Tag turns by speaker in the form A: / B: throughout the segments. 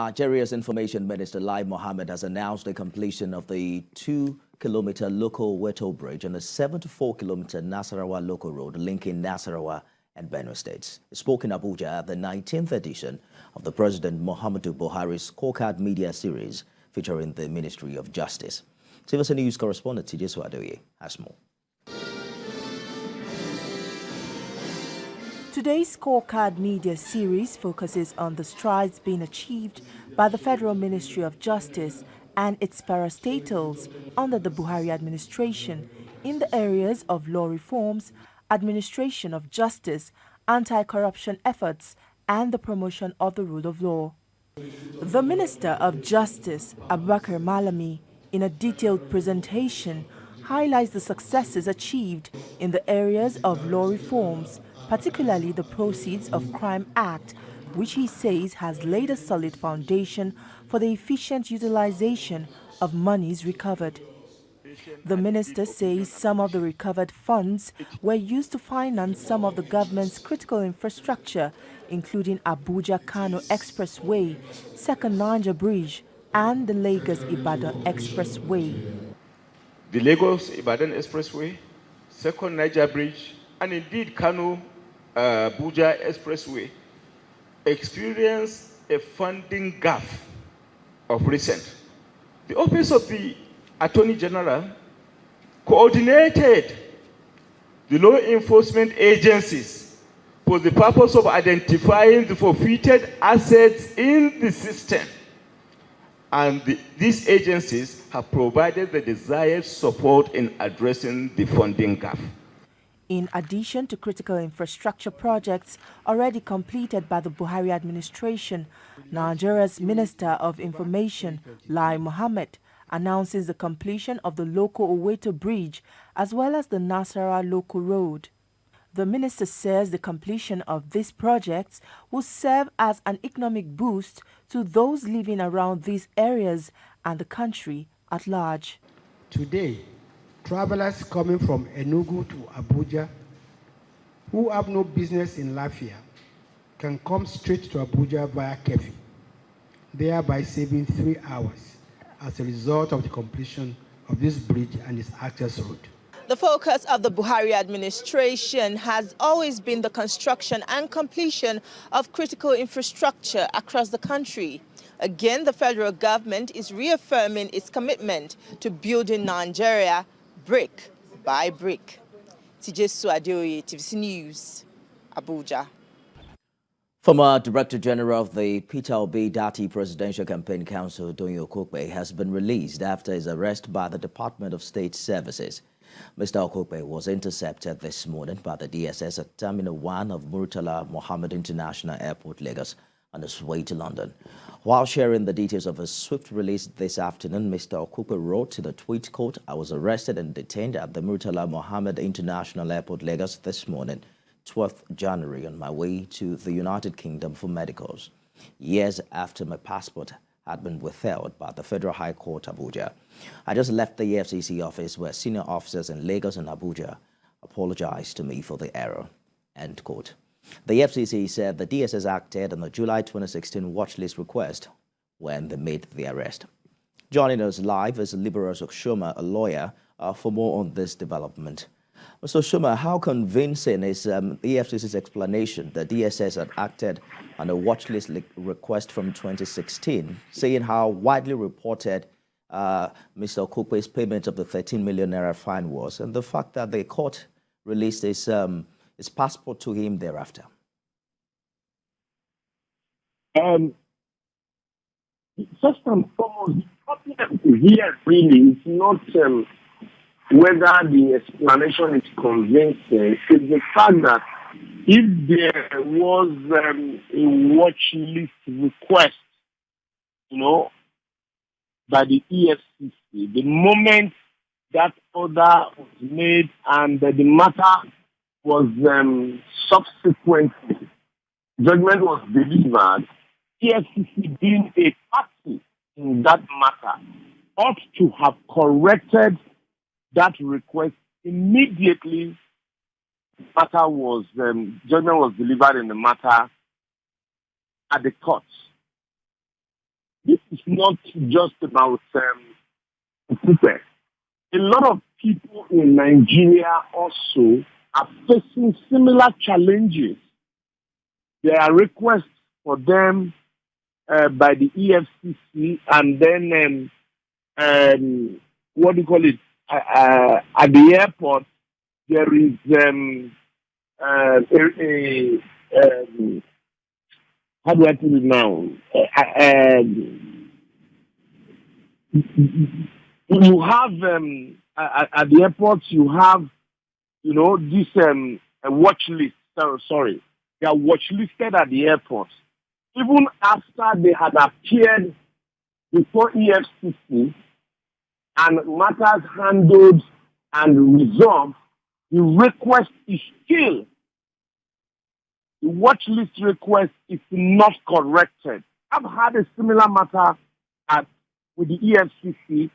A: Nigeria's Information Minister Lai Mohammed has announced the completion of the 2-kilometer Loko Oweto Bridge and the 74-kilometer Nasarawa Loko Road linking Nasarawa and Benue States. He spoke in Abuja at the 19th edition of the President Muhammadu Buhari's Scorecard Media Series featuring the Ministry of Justice. TVC News correspondent Tijesu Adoye has more.
B: Today's Scorecard Media Series focuses on the strides being achieved by the Federal Ministry of Justice and its parastatals under the Buhari administration in the areas of law reforms, administration of justice, anti-corruption efforts, and the promotion of the rule of law. The Minister of Justice, Abubakar Malami, in a detailed presentation, highlights the successes achieved in the areas of law reforms, particularly the Proceeds of Crime Act, which he says has laid a solid foundation for the efficient utilization of monies recovered. The minister says some of the recovered funds were used to finance some of the government's critical infrastructure, including Abuja-Kano Expressway, Second Niger Bridge, and the Lagos-Ibadan Expressway.
C: The Lagos-Ibadan Expressway, Second Niger Bridge, and indeed Kano Abuja Expressway experienced a funding gap of recent. The Office of the Attorney General coordinated the law enforcement agencies for the purpose of identifying the forfeited assets in the system. And these agencies have provided the desired support in addressing the funding gap.
B: In addition to critical infrastructure projects already completed by the Buhari administration, Nigeria's Minister of Information, Lai Mohammed, announces the completion of the Loko Oweto Bridge as well as the Nasarawa Loko Road. The minister says the completion of these projects will serve as an economic boost to those living around these areas and the country at large.
D: Today, travelers coming from Enugu to Abuja who have no business in Lafia can come straight to Abuja via Kefi, thereby saving 3 hours as a result of the completion of this bridge and its access road.
B: The focus of the Buhari administration has always been the construction and completion of critical infrastructure across the country. Again, the federal government is reaffirming its commitment to building Nigeria brick by brick. Tijesu Adeoye, TVC News, Abuja.
A: Former Director General of the Peter Obi Dati Presidential Campaign Council, Donyo Okokpe, has been released after his arrest by the Department of State Services. Mr. Okokpe was intercepted this morning by the DSS at Terminal 1 of Murtala Mohammed International Airport, Lagos, on his way to London. While sharing the details of his swift release this afternoon, Mr. Okokpe wrote to the tweet, quote, "I was arrested and detained at the Murtala Mohammed International Airport, Lagos this morning, 12th January, on my way to the United Kingdom for medicals, years after my passport had been withheld by the Federal High Court, Abuja. I just left the EFCC office where senior officers in Lagos and Abuja apologized to me for the error," end quote. The FCC said the DSS acted on the July 2016 watch list request when they made the arrest. Joining us live is Liberus Okshoma, a lawyer, for more on this development. Mr. Okshoma, how convincing is the EFCC's explanation that DSS had acted on a watch list request from 2016, saying how widely reported Mr. Okokpe's payment of the 13 million naira fine was, and the fact that the court released his passport to him thereafter?
E: First and foremost, the problem here really is not whether the explanation is convincing. It's the fact that if there was a watch list request, by the EFCC, the moment that order was made and the matter was subsequently, judgment was delivered, EFCC being a party in that matter ought to have corrected that request immediately. Judgment was delivered in the matter at the courts. is not just about Okupe. A lot of people in Nigeria also are facing similar challenges. There are requests for them by the EFCC, and then what do you call it? At the airport, there is how do I put it now? You have at the airport, you have this watch list. Sorry, they are watch listed at the airport. Even after they had appeared before EFCC and matters handled and resolved, the request is still, the watch list request is not corrected. I've had a similar matter with the EFCC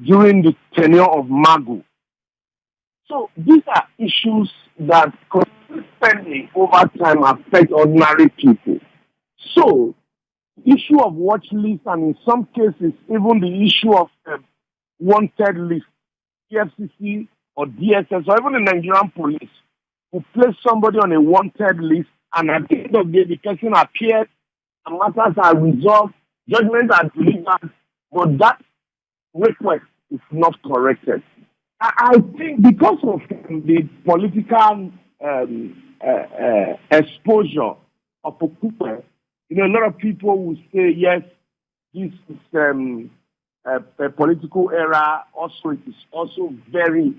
E: during the tenure of Magu. So these are issues that consistently over time affect ordinary people. So the issue of watch list, and in some cases even the issue of wanted list, EFCC or DSS or even the Nigerian police who place somebody on a wanted list, and at the end of the day the person appeared and matters are resolved, judgments are delivered, but that request is not corrected. I think because of the political exposure of Okupe, a lot of people will say, yes, this is a political era. Also, it is also very,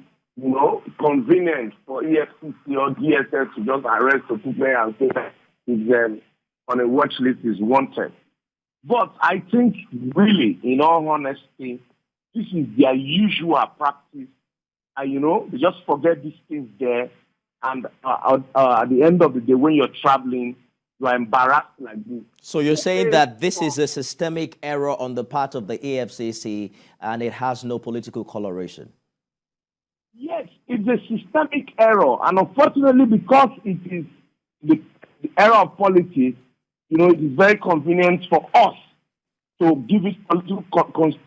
E: convenient for EFCC or DSS to just arrest Okupe and say that he's on a watch list, is wanted. But I think, really, in all honesty, this is their usual practice. They just forget these things there. And at the end of the day, when you're traveling, you are embarrassed like this.
A: So you're saying that this is a systemic error on the part of the AFCC and it has no political coloration?
E: Yes, it's a systemic error. And unfortunately, because it is the era of politics, it is very convenient for us to give it political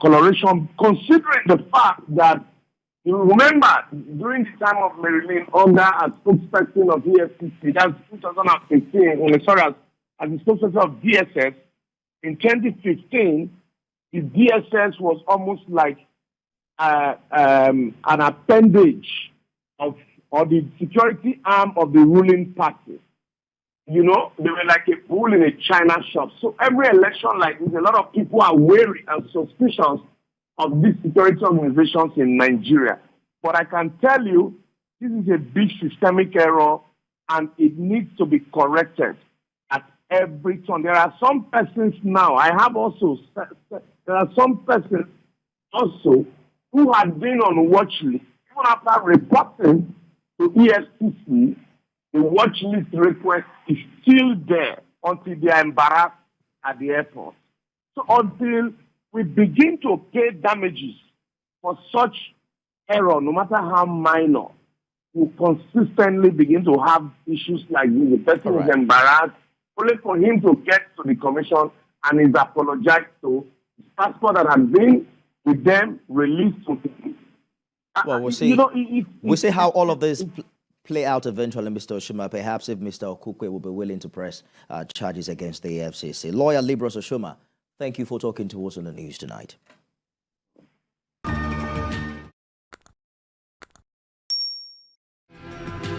E: coloration, considering the fact that, you remember, during the time of Marilyn Onda as spokesperson of EFCC, that's 2015, as the spokesperson of DSS, in 2015, the DSS was almost like an appendage of, or the security arm of the ruling party. They were like a bull in a china shop. So every election like this, a lot of people are wary and suspicious of these security organizations in Nigeria. But I can tell you, this is a big systemic error and it needs to be corrected at every turn. There are some persons now, there are some persons also who had been on watch list, even after reporting to EFCC, the watch list request is still there until they are embarrassed at the airport. So until we begin to pay damages for such error, no matter how minor, we consistently begin to have issues like this. The person is embarrassed, only for him to get to the commission and is apologized to. His passport that has been with them released to him.
A: Well, we'll see. We'll see how all of this play out eventually, Mr. Oshuma. Perhaps if Mr. Okukwe will be willing to press charges against the AFCC. Lawyer Libros Oshuma, thank you for talking to us on the news tonight.